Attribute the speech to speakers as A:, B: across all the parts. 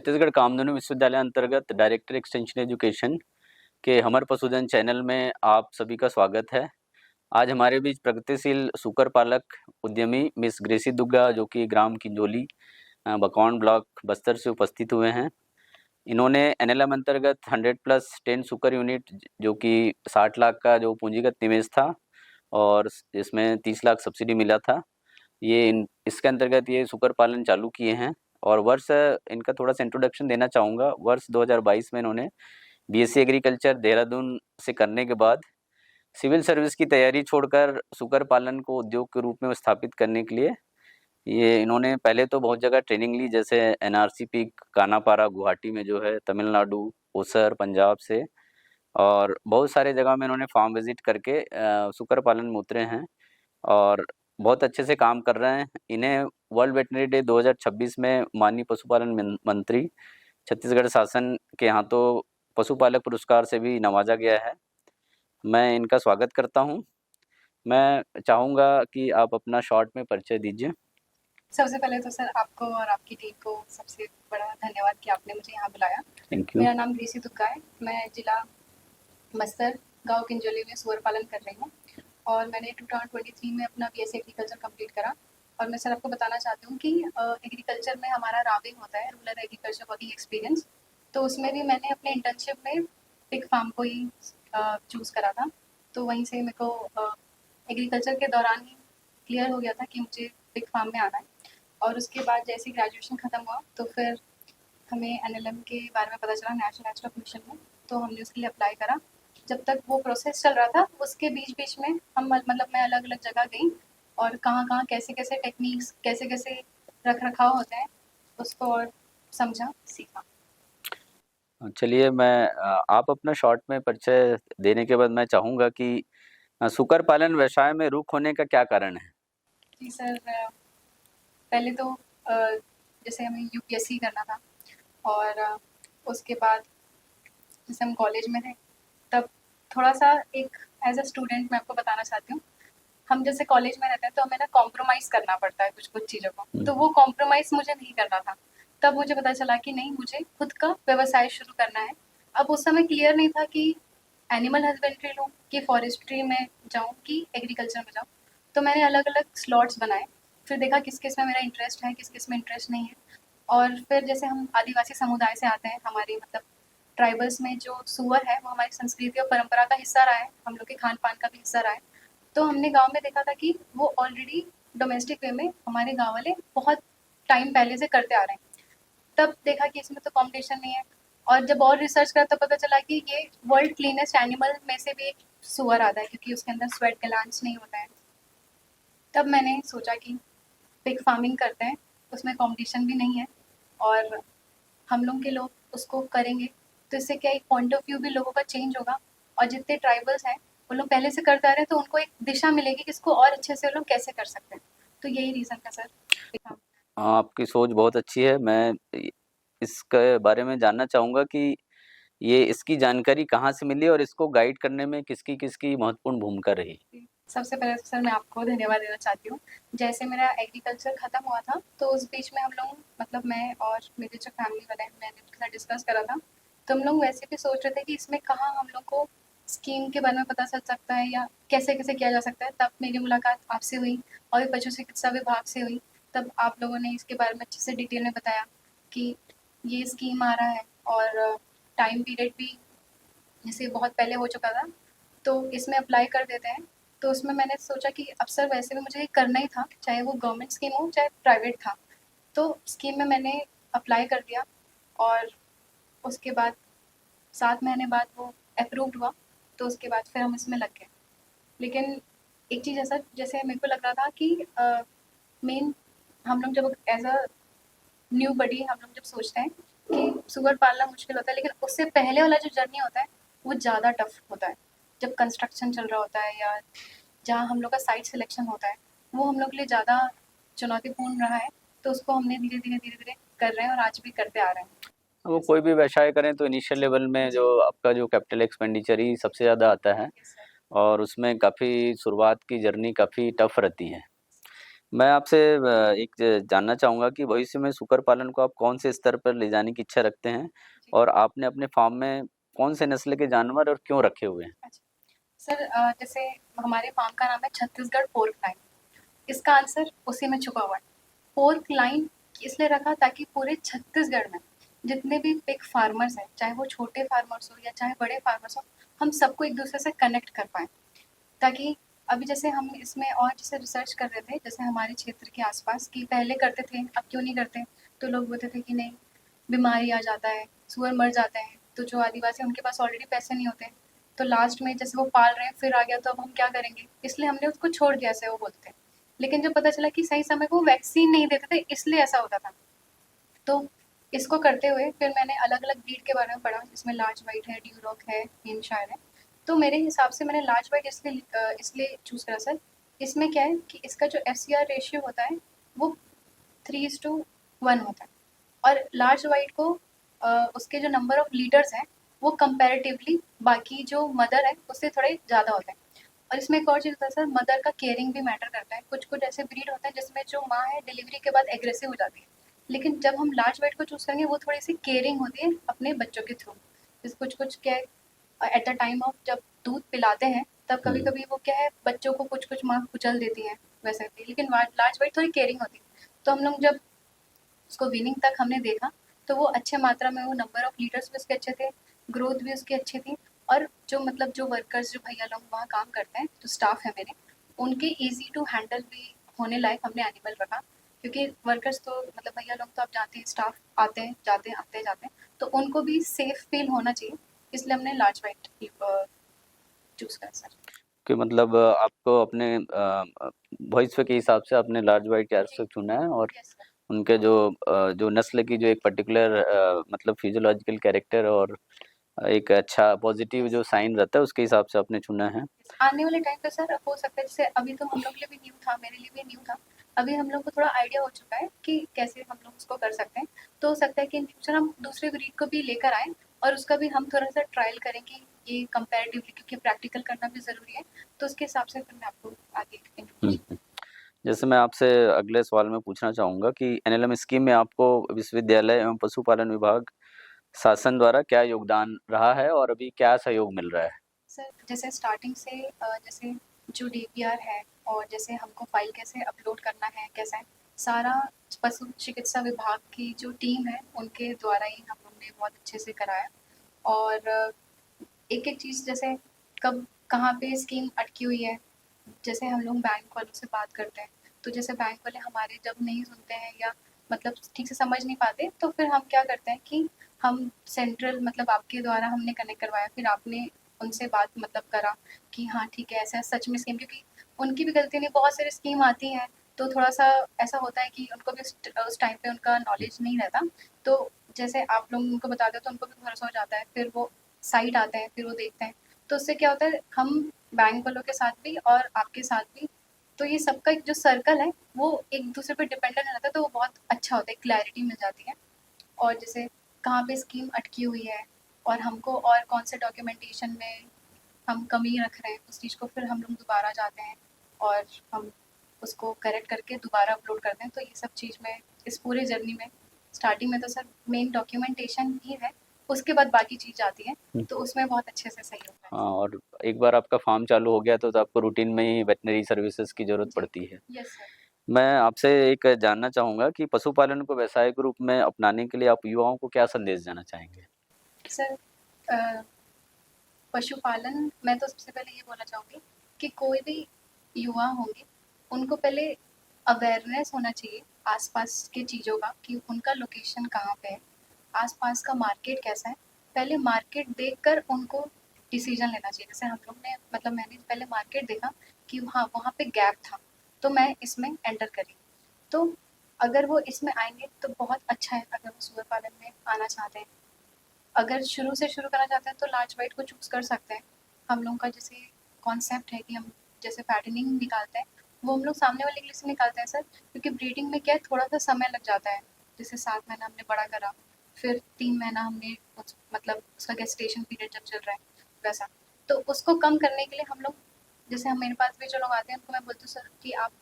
A: छत्तीसगढ़ कामधेनु विश्वविद्यालय अंतर्गत director extension education के हमर पशुधन चैनल में आप सभी का स्वागत है। आज हमारे बीच प्रगतिशील सूकर पालक उद्यमी मिस ग्रेसी दुग्गा जो कि ग्राम किंजोली बकौन ब्लॉक बस्तर से उपस्थित हुए हैं। इन्होंने एनएलएम अंतर्गत 100+10 सुकर यूनिट जो कि 60 लाख का जो पूंजीगत निवेश था और इसमें 30 लाख सब्सिडी मिला था, इसके अंतर्गत ये सुकर पालन चालू किए हैं। और वर्ष इनका थोड़ा सा इंट्रोडक्शन देना चाहूँगा। वर्ष 2022 में इन्होंने बीएससी एग्रीकल्चर देहरादून से करने के बाद सिविल सर्विस की तैयारी छोड़कर सुकर पालन को उद्योग के रूप में स्थापित करने के लिए इन्होंने पहले तो बहुत जगह ट्रेनिंग ली, जैसे एनआरसीपी कानापारा गुवाहाटी में जो है, तमिलनाडु, ओसर पंजाब से, और बहुत सारे जगह में इन्होंने फार्म विजिट करके सुकर पालन में उतरे हैं और बहुत अच्छे से काम कर रहे हैं। इन्हें वर्ल्ड वेटनरी डे 2026 में माननीय पशुपालन मंत्री छत्तीसगढ़ शासन के हाथों पशुपालक पुरस्कार से भी नवाजा गया है। मैं इनका स्वागत करता हूं। मैं चाहूँगा कि आप अपना शॉर्ट में परिचय दीजिए।
B: सबसे पहले तो सर आपको और आपकी टीम को सबसे बड़ा धन्यवाद कि आपने मुझे यहाँ बुलाया।
A: Thank you.
B: मेरा नाम ग्रेसी दुग्गा है। मैं जिला बस्तर गांव किंजोली में सूअर पालन कर रही हूँ और मैंने 2023 में अपना बीएससी एग्रीकल्चर कंप्लीट करा। और मैं सर आपको बताना चाहती हूँ कि एग्रीकल्चर में हमारा राविंग होता है, रूरल एग्रीकल्चर वर्किंग एक्सपीरियंस। तो उसमें भी मैंने अपने इंटर्नशिप में पिग फार्म को ही चूज़ करा था। तो वहीं से मेरे को एग्रीकल्चर के दौरान ही क्लियर हो गया था कि मुझे पिग फार्म में आना है। और उसके बाद जैसे ग्रेजुएशन ख़त्म हुआ तो फिर हमें एनएलएम के बारे में पता चला, नेशनल एग्रीकल्चर कमीशन में, तो हमने उसके लिए अप्लाई करा। जब तक वो प्रोसेस चल रहा था उसके बीच में हम मैं अलग अलग जगह गई और कहाँ कैसे कैसे टेक्निक्स, कैसे कैसे रख रखाव होते हैं उसको और समझा, सीखा।
A: चलिए, आप अपना शॉर्ट में परिचय देने के बाद मैं चाहूँगा कि सुकर पालन व्यवसाय में रुख होने का क्या कारण है?
B: जी सर, पहले तो जैसे हमें यूपीएससी करना था और उसके बाद जैसे हम कॉलेज में थे तब थोड़ा सा एक एज अ स्टूडेंट मैं आपको बताना चाहती हूँ, हम जैसे कॉलेज में रहते हैं तो हमें ना कॉम्प्रोमाइज़ करना पड़ता है कुछ चीज़ों को, तो वो कॉम्प्रोमाइज़ मुझे नहीं करना था। तब मुझे पता चला कि नहीं, मुझे खुद का व्यवसाय शुरू करना है। अब उस समय क्लियर नहीं था कि एनिमल हस्बेंड्री लूँ कि फॉरेस्ट्री में जाऊँ कि एग्रीकल्चर में जाऊँ। तो मैंने अलग अलग स्लॉट्स बनाए, फिर देखा किस किस में मेरा इंटरेस्ट है, किस किस में इंटरेस्ट नहीं है। और फिर जैसे हम आदिवासी समुदाय से आते हैं, हमारी ट्राइबल्स में जो सूअर है वो हमारी संस्कृति और परंपरा का हिस्सा रहा है, हम लोग के खान पान का भी हिस्सा रहा है। तो हमने गांव में देखा था कि वो ऑलरेडी डोमेस्टिक वे में हमारे गांव वाले बहुत टाइम पहले से करते आ रहे हैं। तब देखा कि इसमें तो कॉम्पिटिशन नहीं है, और जब और रिसर्च करा तो पता चला कि ये वर्ल्ड क्लीनेस्ट एनिमल में से भी एक सूअर आता है, क्योंकि उसके अंदर स्वेट ग्लैंड्स नहीं होता है। तब मैंने सोचा कि पिग फार्मिंग करते हैं, उसमें कंपटीशन भी नहीं है और हम लोग के लोग उसको करेंगे तो इससे क्या, एक पॉइंट ऑफ व्यू भी लोगों का चेंज होगा। और जितने ट्राइबल्स हैं वो लोग पहले से करते आ रहे हैं तो उनको एक दिशा मिलेगी कि इसको और अच्छे से वो लोग कैसे कर सकते हैं। तो यही रीज़न था सर।
A: आपकी सोच बहुत अच्छी है। मैं इसके बारे में जानना चाहूँगा कि ये इसकी जानकारी कहाँ से मिली और इसको गाइड करने में किसकी किसकी महत्वपूर्ण भूमिका रही?
B: सबसे पहले तो सर मैं आपको धन्यवाद देना चाहती हूँ। जैसे मेरा एग्रीकल्चर ख़त्म हुआ था तो उस बीच में हम लोग मैं और मेरे जो फैमिली वाले हैं, मैंने उनके साथ डिस्कस करा था। तो हम लोग वैसे भी सोच रहे थे कि इसमें कहाँ हम लोग को स्कीम के बारे में पता चल सकता है या कैसे कैसे किया जा सकता है। तब मेरी मुलाकात आपसे हुई और भी पशु चिकित्सा विभाग से हुई। तब आप लोगों ने इसके बारे में अच्छे से डिटेल में बताया कि ये स्कीम आ रहा है और टाइम पीरियड भी जैसे बहुत पहले हो चुका था, तो इसमें अप्लाई कर देते हैं। तो उसमें मैंने सोचा कि अब सर वैसे भी मुझे करना ही था, चाहे वो गवर्नमेंट स्कीम हो चाहे प्राइवेट था। तो स्कीम में मैंने अप्लाई कर दिया और उसके बाद 7 महीने बाद वो अप्रूव्ड हुआ, तो उसके बाद फिर हम इसमें लग गए। लेकिन एक चीज़ ऐसा, जैसे मेरे को लग रहा था कि मेन हम लोग जब एज अ न्यू बडी हम लोग जब सोचते हैं कि सूअर पालना मुश्किल होता है, लेकिन उससे पहले वाला जो जर्नी होता है वो ज़्यादा टफ होता है। जब कंस्ट्रक्शन चल रहा होता है या जहाँ हम लोग का साइट सिलेक्शन होता है, वो हम लोग के लिए ज़्यादा चुनौतीपूर्ण रहा है। तो उसको हमने धीरे धीरे कर रहे हैं और आज भी करते आ रहे हैं।
A: वो कोई भी व्यवसाय करें तो इनिशियल लेवल में जो आपका जो कैपिटल एक्सपेंडिचर ही सबसे ज़्यादा आता है और उसमें काफ़ी शुरुआत की जर्नी काफ़ी टफ रहती है। मैं आपसे एक जानना चाहूँगा कि भविष्य में सूकर पालन को आप कौन से स्तर पर ले जाने की इच्छा रखते हैं?
B: जी।
A: और आपने अपने फार्म में कौन से नस्ल के जानवर और क्यों रखे हुए हैं?
B: अच्छा। सर जैसे हमारे फार्म का नाम है छत्तीसगढ़ पोर्क लाइन। इसका आंसर उसी में छुपा हुआ है। पोर्क लाइन इसलिए रखा ताकि पूरे छत्तीसगढ़ में जितने भी पिग फार्मर्स हैं, चाहे वो छोटे फार्मर्स हो या चाहे बड़े फार्मर्स हो, हम सबको एक दूसरे से कनेक्ट कर पाएँ। ताकि अभी जैसे हम इसमें और जैसे रिसर्च कर रहे थे, जैसे हमारे क्षेत्र के आसपास कि पहले करते थे, अब क्यों नहीं करते? तो लोग बोलते थे कि नहीं, बीमारी आ जाता है, सूअर मर जाते हैं, तो जो आदिवासी हैं उनके पास ऑलरेडी पैसे नहीं होते, तो लास्ट में जैसे वो पाल रहे हैं फिर आ गया तो अब हम क्या करेंगे? इसलिए हमने उसको छोड़ दिया, ऐसे वो बोलते थे। लेकिन जब पता चला कि सही समय को वैक्सीन नहीं देते थे इसलिए ऐसा होता था, तो इसको करते हुए फिर मैंने अलग-अलग ब्रीड के बारे में पढ़ा, जिसमें लार्ज व्हाइट है, ड्यूरॉक है, हेम्पशायर है। तो मेरे हिसाब से मैंने लार्ज व्हाइट इसलिए चूज़ करा सर, इसमें क्या है कि इसका जो एफसीआर रेशियो होता है वो 3:1 होता है, और लार्ज व्हाइट को उसके जो नंबर ऑफ लीटर्स हैं वो कंपैरेटिवली बाकी जो मदर है उससे थोड़े ज़्यादा होते हैं। और इसमें एक और चीज़ होता है सर, मदर का केयरिंग भी मैटर करता है। कुछ-कुछ ऐसे ब्रीड होते हैं जिसमें जो माँ है डिलीवरी के बाद एग्रेसिव हो जाती है। लेकिन जब हम लार्ज व्हाइट को चूज़ करेंगे वो थोड़ी-सी केयरिंग होती है अपने बच्चों के थ्रू। जैसे कुछ-कुछ क्या है, एट द टाइम ऑफ जब दूध पिलाते हैं तब
A: हुँ।
B: कभी-कभी वो क्या है, बच्चों को कुछ-कुछ माँ कुचल देती हैं, वैसे होती है। लेकिन लार्ज व्हाइट थोड़ी केयरिंग होती है। तो हम लोग जब उसको वीनिंग तक हमने देखा, तो वो अच्छे मात्रा में, वो नंबर ऑफ लीटर्स भी उसके अच्छे थे, ग्रोथ भी उसकी अच्छी थी, और जो मतलब जो वर्कर्स, जो भैया लोग वहाँ काम करते हैं, जो स्टाफ है मेरे, उनके ईज़ी टू हैंडल भी होने लायक हमने एनिमल रखा। क्योंकि वर्कर्स तो मतलब भैया लोग तो आप जानते हैं, स्टाफ आते हैं, जाते हैं, आते हैं, जाते हैं, तो उनको भी सेफ फील होना चाहिए, इसलिए हमने लार्ज व्हाइट चूज़ करा सर।
A: कि मतलब आपको अपने भविष्य के हिसाब से आपने लार्ज व्हाइट
B: जी,
A: कैट चुना है और
B: यस सर।
A: उनके जो नस्ल की जो एक पर्टिकुलर मतलब फिजियोलॉजिकल कैरेक्टर और एक अच्छा पॉजिटिव
B: यस।
A: जो साइन रहता है उसके हिसाब से आपने चुना है।
B: आने वाले टाइम पे सर हो सकता है, जैसे अभी तो हम लोग के लिए भी न्यू था, मेरे लिए भी न्यू था। अभी हम लोग को थोड़ा आइडिया हो चुका है कि कैसे हम लोग उसको कर सकते हैं। तो हो सकता है कि इन फ्यूचर हम दूसरे ब्रीड को भी लेकर आएँ और उसका भी हम थोड़ा-सा ट्रायल करें कि ये कंपैरेटिवली, क्योंकि प्रैक्टिकल करना भी ज़रूरी है। तो उसके हिसाब से फिर मैं आपको आगे
A: हुँ,
B: इन्फॉर्मेशन।
A: हुँ। जैसे मैं आपसे अगले सवाल में पूछना चाहूँगा कि एनएलएम स्कीम में आपको विश्वविद्यालय एवं पशुपालन विभाग शासन द्वारा क्या योगदान रहा है और अभी क्या सहयोग मिल रहा है?
B: सर जैसे स्टार्टिंग से जैसे जो डीपीआर है और जैसे हमको फाइल कैसे अपलोड करना है, कैसा है, सारा पशु चिकित्सा विभाग की जो टीम है उनके द्वारा ही हम लोग ने बहुत अच्छे से कराया। और एक एक चीज़, जैसे कब कहाँ पे स्कीम अटकी हुई है, जैसे हम लोग बैंक वालों से बात करते हैं, तो जैसे बैंक वाले हमारे जब नहीं सुनते हैं या मतलब ठीक से समझ नहीं पाते, तो फिर हम क्या करते हैं कि हम सेंट्रल, मतलब आपके द्वारा हमने कनेक्ट करवाया, फिर आपने उनसे बात मतलब करा कि हाँ ठीक है, ऐसा सच में स्कीम, क्योंकि उनकी भी गलती नहीं, बहुत सारी स्कीम आती हैं, तो थोड़ा सा ऐसा होता है कि उनको भी उस टाइम पे उनका नॉलेज नहीं रहता। तो जैसे आप लोग उनको बताते हो तो उनको भी भरोसा हो जाता है, फिर वो साइट आते हैं, फिर वो देखते हैं, तो उससे क्या होता है, हम बैंक वालों के साथ भी और आपके साथ भी, तो ये सबका एक जो सर्कल है वो एक दूसरे पे डिपेंडेंट रहता है, तो वो बहुत अच्छा होता है, क्लैरिटी मिल जाती है। और जैसे कहाँ पे स्कीम अटकी हुई है और हमको और कौन से डॉक्यूमेंटेशन में हम कमी रख रहे हैं, उस चीज़ को फिर हम लोग दोबारा जाते हैं और हम उसको करेक्ट करके दोबारा अपलोड करते हैं। तो ये सब चीज़ में इस पूरे जर्नी में स्टार्टिंग में तो सर मेन डॉक्यूमेंटेशन ही है, उसके बाद बाकी चीज़ आती है,
A: हुँ।
B: तो उसमें बहुत अच्छे से सही होता है।
A: हाँ, और एक बार आपका फार्म चालू हो गया तो आपको रूटीन में ही वेटनरी सर्विसेज़ की ज़रूरत
B: जी,
A: पड़ती है।
B: Yes sir.
A: मैं आपसे एक जानना चाहूँगा कि पशुपालन को व्यवसाय के रूप में अपनाने के लिए आप युवाओं को क्या संदेश देना चाहेंगे?
B: सर अ, पशुपालन, मैं तो सबसे पहले ये बोलना चाहूँगी कि कोई भी युवा होंगे, उनको पहले अवेयरनेस होना चाहिए आस-पास की चीज़ों का, कि उनका लोकेशन कहाँ पे है, आस-पास का मार्केट कैसा है। पहले मार्केट देखकर उनको डिसीज़न लेना चाहिए। जैसे हम लोग ने, मतलब मैंने पहले मार्केट देखा कि हाँ, वहाँ पे गैप था, तो मैं इसमें एंटर करी। तो अगर वो इसमें आएँगे तो बहुत अच्छा है, अगर वो सूअर पालन में आना चाहते हैं। अगर शुरू से शुरू करना चाहते हैं तो लार्ज वाइट को चूज़ कर सकते हैं। हम लोगों का जैसे कॉन्सेप्ट है कि हम जैसे पैटर्निंग निकालते हैं, वो हम लोग सामने वाले के लिए इसलिए निकालते हैं सर, क्योंकि ब्रीडिंग में क्या है, थोड़ा-सा समय लग जाता है। जैसे 7 महीना हमने बड़ा करा, फिर 3 महीना हमने मतलब उसका गेस्टेशन पीरियड जब चल रहा है, वैसा। तो उसको कम करने के लिए हम लोग, जैसे हम, मेरे पास भी जो लोग आते हैं उनको मैं बोलती हूँ सर कि आप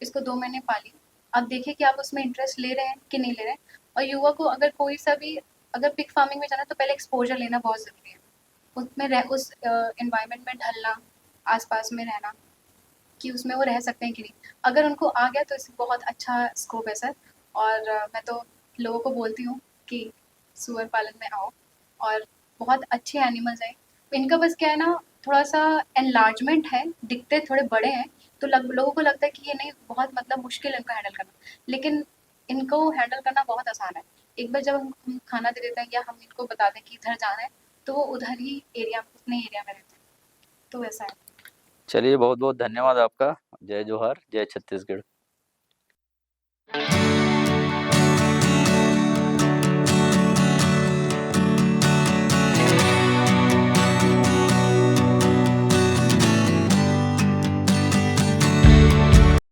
B: इसको 2 महीने पालिए। आप देखिए कि आप उसमें इंटरेस्ट ले रहे हैं कि नहीं ले रहे हैं। और युवा को अगर कोई सा भी अगर पिग फार्मिंग में जाना है तो पहले एक्सपोज़र लेना बहुत ज़रूरी है। उसमें रह उस एनवायरनमेंट में ढलना, आस-पास में रहना कि उसमें वो रह सकते हैं कि नहीं। अगर उनको आ गया तो इससे बहुत अच्छा स्कोप है सर। और मैं तो लोगों को बोलती हूँ कि सूअर पालन में आओ और बहुत अच्छे एनिमल्स हैं। इनका बस क्या है ना, थोड़ा-सा एनलार्जमेंट है, दिखते थोड़े बड़े हैं, तो लोगों को लगता है कि ये नहीं बहुत मतलब मुश्किल है इनको हैंडल करना। लेकिन इनको हैंडल करना बहुत आसान है। एक बार जब हम खाना दे देते हैं या हम इनको बता दें कि इधर जाना है, तो वो उधर ही एरिया उतने एरिया में रहते हैं। तो वैसा है।
A: चलिए बहुत बहुत धन्यवाद आपका। जय जोहार, जय छत्तीसगढ़।